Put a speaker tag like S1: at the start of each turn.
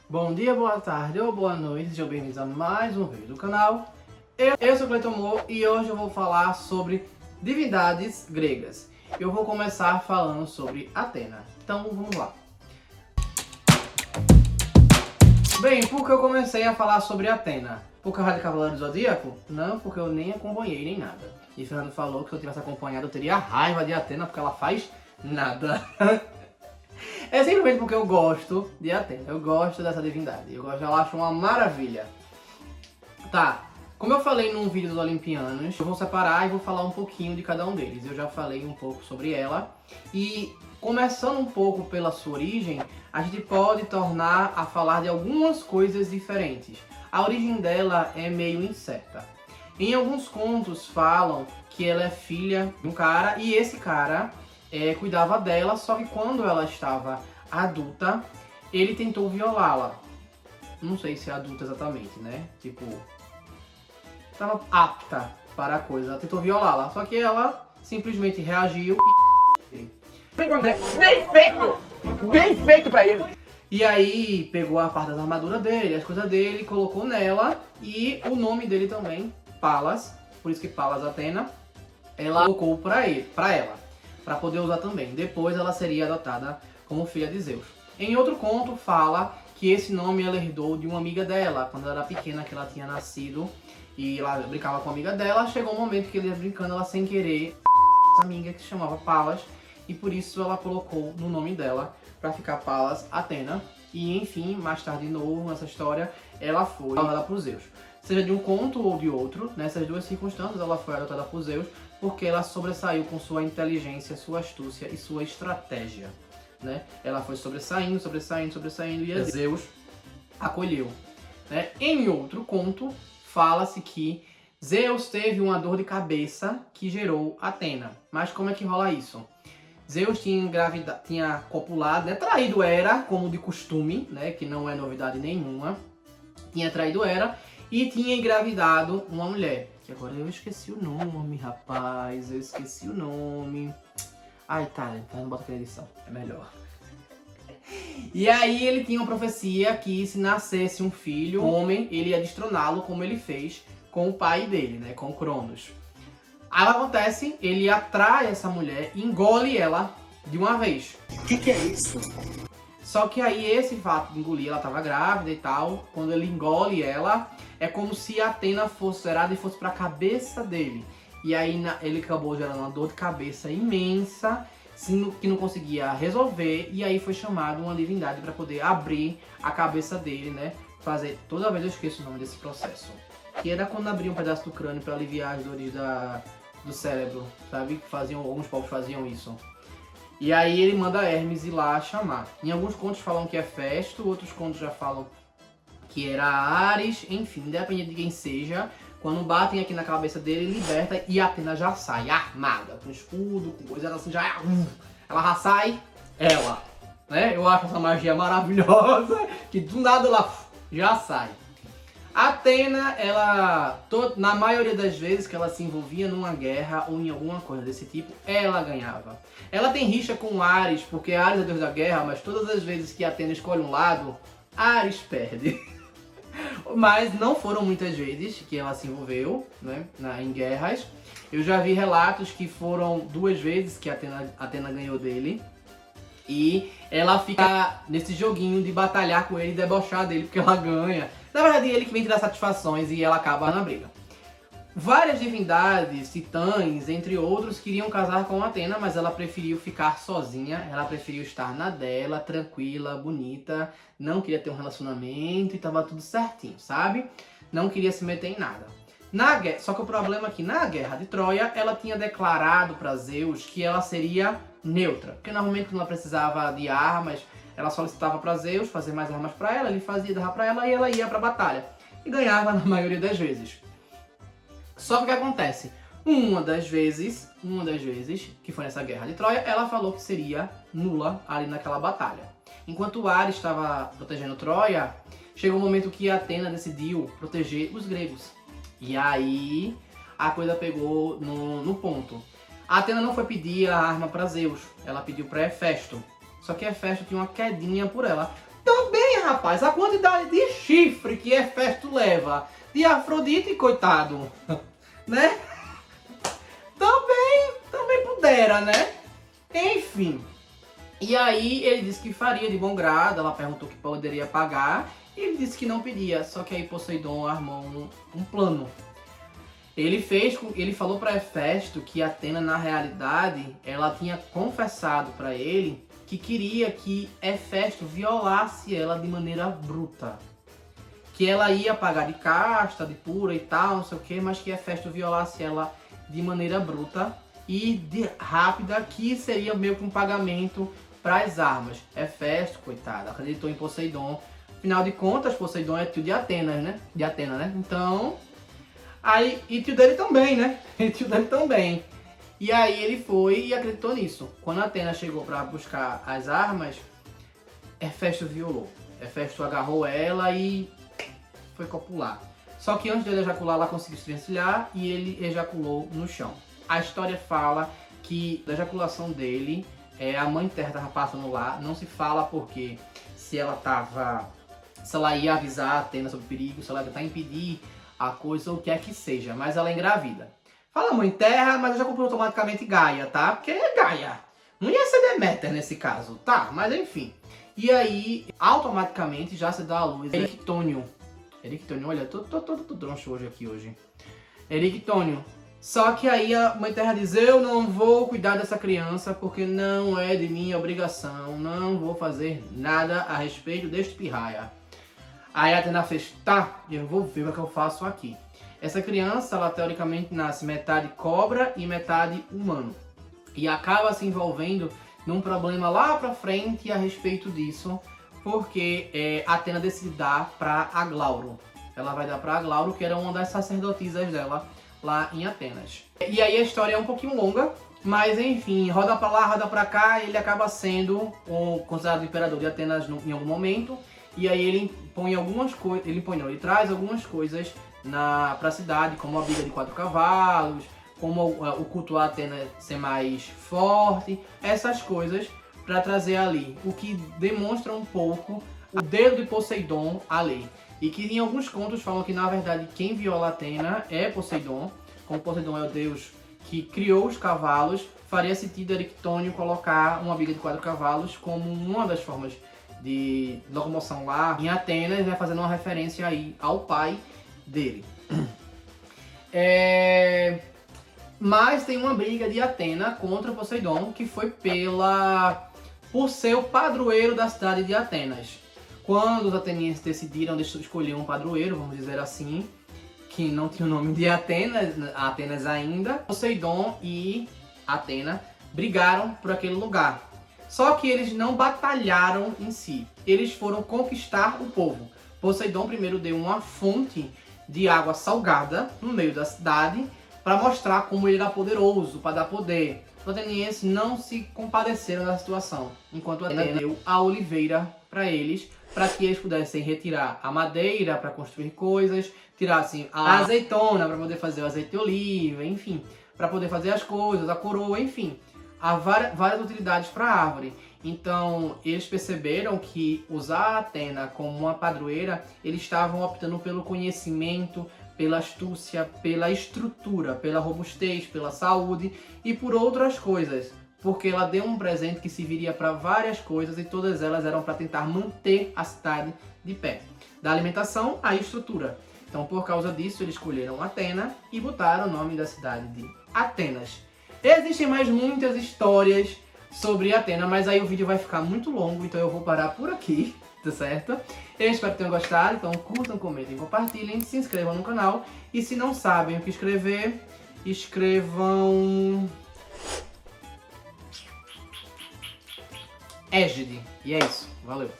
S1: Bom dia, boa tarde ou boa noite, sejam bem-vindos a mais um vídeo do canal. Eu sou o Cleiton Mo e hoje eu vou falar sobre divindades gregas. Eu vou começar falando sobre Atena, então vamos lá. Bem, por que eu comecei a falar sobre Atena? Por causa de Cavaleiro do Zodíaco? Não, porque eu nem acompanhei nem nada. E Fernando falou que se eu tivesse acompanhado eu teria raiva de Atena porque ela faz nada. É simplesmente porque eu gosto de Atena, eu gosto dessa divindade, eu acho uma maravilha. Tá, como eu falei num vídeo dos Olimpianos, eu vou separar e vou falar um pouquinho de cada um deles. Eu já falei um pouco sobre ela e começando um pouco pela sua origem, a gente pode tornar a falar de algumas coisas diferentes. A origem dela é meio incerta. Em alguns contos falam que ela é filha de um cara e esse cara cuidava dela, só que quando ela estava adulta, ele tentou violá-la. Não sei se é adulta exatamente, né? Tipo, estava apta para a coisa. Ela tentou violá-la, só que ela simplesmente reagiu e...
S2: Bem feito pra ele!
S1: E aí pegou a parte das armaduras dele, as coisas dele, colocou nela e o nome dele também, Palas, por isso que Palas Atena, ela colocou pra ela. Para poder usar também. Depois ela seria adotada como filha de Zeus. Em outro conto fala que esse nome ela herdou de uma amiga dela, quando ela era pequena, que ela tinha nascido e ela brincava com a amiga dela, chegou um momento que ele ia brincando, ela sem querer, essa amiga que se chamava Palas, e por isso ela colocou no nome dela para ficar Palas Atena. E enfim, mais tarde de novo nessa história, ela foi adotada por Zeus. Seja de um conto ou de outro, nessas duas circunstâncias ela foi adotada por Zeus, porque ela sobressaiu com sua inteligência, sua astúcia e sua estratégia, né? Ela foi sobressaindo e Zeus acolheu, né? Em outro conto, fala-se que Zeus teve uma dor de cabeça que gerou Atena. Mas como é que rola isso? Zeus tinha copulado, né? Traído Hera, como de costume, né? Que não é novidade nenhuma. Tinha traído Hera e tinha engravidado uma mulher. Que agora eu esqueci o nome, rapaz. Eu esqueci o nome. Ai, tá. Não bota aqui na edição. É melhor. E aí ele tinha uma profecia que se nascesse um filho, um homem, ele ia destroná-lo como ele fez com o pai dele, né? Com Cronos. Aí acontece, ele atrai essa mulher e engole ela de uma vez.
S2: O que é isso?
S1: Só que aí esse fato de engolir, ela estava grávida e tal, quando ele engole ela, é como se a Atena fosse gerada e fosse para a cabeça dele. E aí ele acabou gerando uma dor de cabeça imensa, que não conseguia resolver, e aí foi chamado uma divindade para poder abrir a cabeça dele, né? Fazer, toda vez eu esqueço o nome desse processo. Que era quando abria um pedaço do crânio para aliviar as dores do cérebro, sabe? Alguns povos faziam isso. E aí ele manda Hermes ir lá chamar. Em alguns contos falam que é Festo, outros contos já falam que era Ares, enfim, depende de quem seja. Quando batem aqui na cabeça dele, liberta e a Atena já sai armada, com escudo, com coisa assim, ela já sai, né? Eu acho essa magia maravilhosa, que do nada ela já sai. A Atena, na maioria das vezes que ela se envolvia numa guerra ou em alguma coisa desse tipo, ela ganhava. Ela tem rixa com Ares, porque Ares é deus da guerra, mas todas as vezes que a Atena escolhe um lado, Ares perde. Mas não foram muitas vezes que ela se envolveu, né, em guerras. Eu já vi relatos que foram 2 vezes que a Atena ganhou dele. E ela fica nesse joguinho de batalhar com ele e debochar dele, porque ela ganha. Na verdade, ele que vem tirar satisfações e ela acaba na briga. Várias divindades, titãs, entre outros, queriam casar com Atena, mas ela preferiu ficar sozinha. Ela preferiu estar na dela, tranquila, bonita. Não queria ter um relacionamento e tava tudo certinho, sabe? Não queria se meter em nada. Só que o problema é que na Guerra de Troia, ela tinha declarado para Zeus que ela seria neutra. Porque normalmente quando ela precisava de armas, ela solicitava para Zeus fazer mais armas para ela, ele fazia, dava para ela e ela ia para a batalha. E ganhava na maioria das vezes. Só que o que acontece? Uma das vezes, que foi nessa Guerra de Troia, ela falou que seria nula ali naquela batalha. Enquanto o Ares estava protegendo Troia, chegou um momento que a Atena decidiu proteger os gregos. E aí a coisa pegou no ponto. A Atena não foi pedir a arma para Zeus, ela pediu para Hefesto. Só que Hefesto tinha uma quedinha por ela. Também rapaz, a quantidade de chifre que Hefesto leva de Afrodite, coitado, né? Também pudera, né? Enfim. E aí ele disse que faria de bom grado, ela perguntou que poderia pagar, e ele disse que não pedia, só que aí Poseidon armou um plano. Ele falou para Hefesto que Atena, na realidade, ela tinha confessado para ele que queria que Hefesto violasse ela de maneira bruta. Que ela ia pagar de casta, de pura e tal, não sei o que, mas que Hefesto violasse ela de maneira bruta e rápida, que seria meio que um pagamento para as armas. Hefesto, coitado, acreditou em Poseidon. Afinal de contas, Poseidon é tio de Atena, né? Então... Aí, e tio dele também, né? E aí ele foi e acreditou nisso. Quando Atena chegou para buscar as armas, Hefesto violou. Hefesto agarrou ela e foi copular. Só que antes dele ejacular, ela conseguiu se desvencilhar e ele ejaculou no chão. A história fala que da ejaculação dele, a mãe terra estava passando lá. Não se fala porque se ela ia avisar a Atena sobre o perigo, se ela ia tentar impedir a coisa, ou o que é que seja, mas ela é engravida. Fala mãe terra, mas eu já comprei automaticamente Gaia, tá? Porque é Gaia. Não ia ser Deméter nesse caso, tá? Mas enfim. E aí, automaticamente já se dá à luz Erictônio. Olha, tô troncho hoje. Erictônio. Só que aí a mãe terra diz, eu não vou cuidar dessa criança porque não é de minha obrigação, não vou fazer nada a respeito deste pirraia. Aí a Atena fez, tá, eu vou ver o que eu faço aqui. Essa criança, ela teoricamente nasce metade cobra e metade humano. E acaba se envolvendo num problema lá pra frente a respeito disso, porque Atena decide dar pra Aglauro. Ela vai dar pra Aglauro, que era uma das sacerdotisas dela lá em Atenas. E aí a história é um pouquinho longa, mas enfim, roda pra lá, roda pra cá, ele acaba sendo considerado imperador de Atenas em algum momento. E aí ele traz algumas coisas pra cidade, como a briga de 4 cavalos, como o culto a Atena ser mais forte, essas coisas para trazer ali, o que demonstra um pouco o dedo de Poseidon ali. E que em alguns contos falam que na verdade quem viola Atena é Poseidon, como Poseidon é o deus que criou os cavalos, faria sentido Erictônio colocar uma briga de 4 cavalos como uma das formas de locomoção lá em Atenas, né, fazendo uma referência aí ao pai dele. Mas tem uma briga de Atena contra Poseidon, que foi por ser o padroeiro da cidade de Atenas. Quando os atenienses decidiram escolher um padroeiro, vamos dizer assim, que não tinha o nome de Atenas ainda, Poseidon e Atena brigaram por aquele lugar. Só que eles não batalharam em si, eles foram conquistar o povo. Poseidon primeiro deu uma fonte de água salgada no meio da cidade para mostrar como ele era poderoso, para dar poder. Os atenienses não se compadeceram da situação, enquanto Atena deu a oliveira para eles, para que eles pudessem retirar a madeira para construir coisas, tirassem a azeitona para poder fazer o azeite de oliva, enfim, para poder fazer as coisas, a coroa, enfim. Há várias utilidades para a árvore. Então, eles perceberam que usar a Atena como uma padroeira, eles estavam optando pelo conhecimento, pela astúcia, pela estrutura, pela robustez, pela saúde e por outras coisas. Porque ela deu um presente que serviria para várias coisas e todas elas eram para tentar manter a cidade de pé. Da alimentação à estrutura. Então, por causa disso, eles escolheram Atena e botaram o nome da cidade de Atenas. Existem mais muitas histórias sobre Atena, mas aí o vídeo vai ficar muito longo, então eu vou parar por aqui, tá certo? Eu espero que tenham gostado, então curtam, comentem, compartilhem, se inscrevam no canal. E se não sabem o que escrever, escrevam... Égide. E é isso, valeu!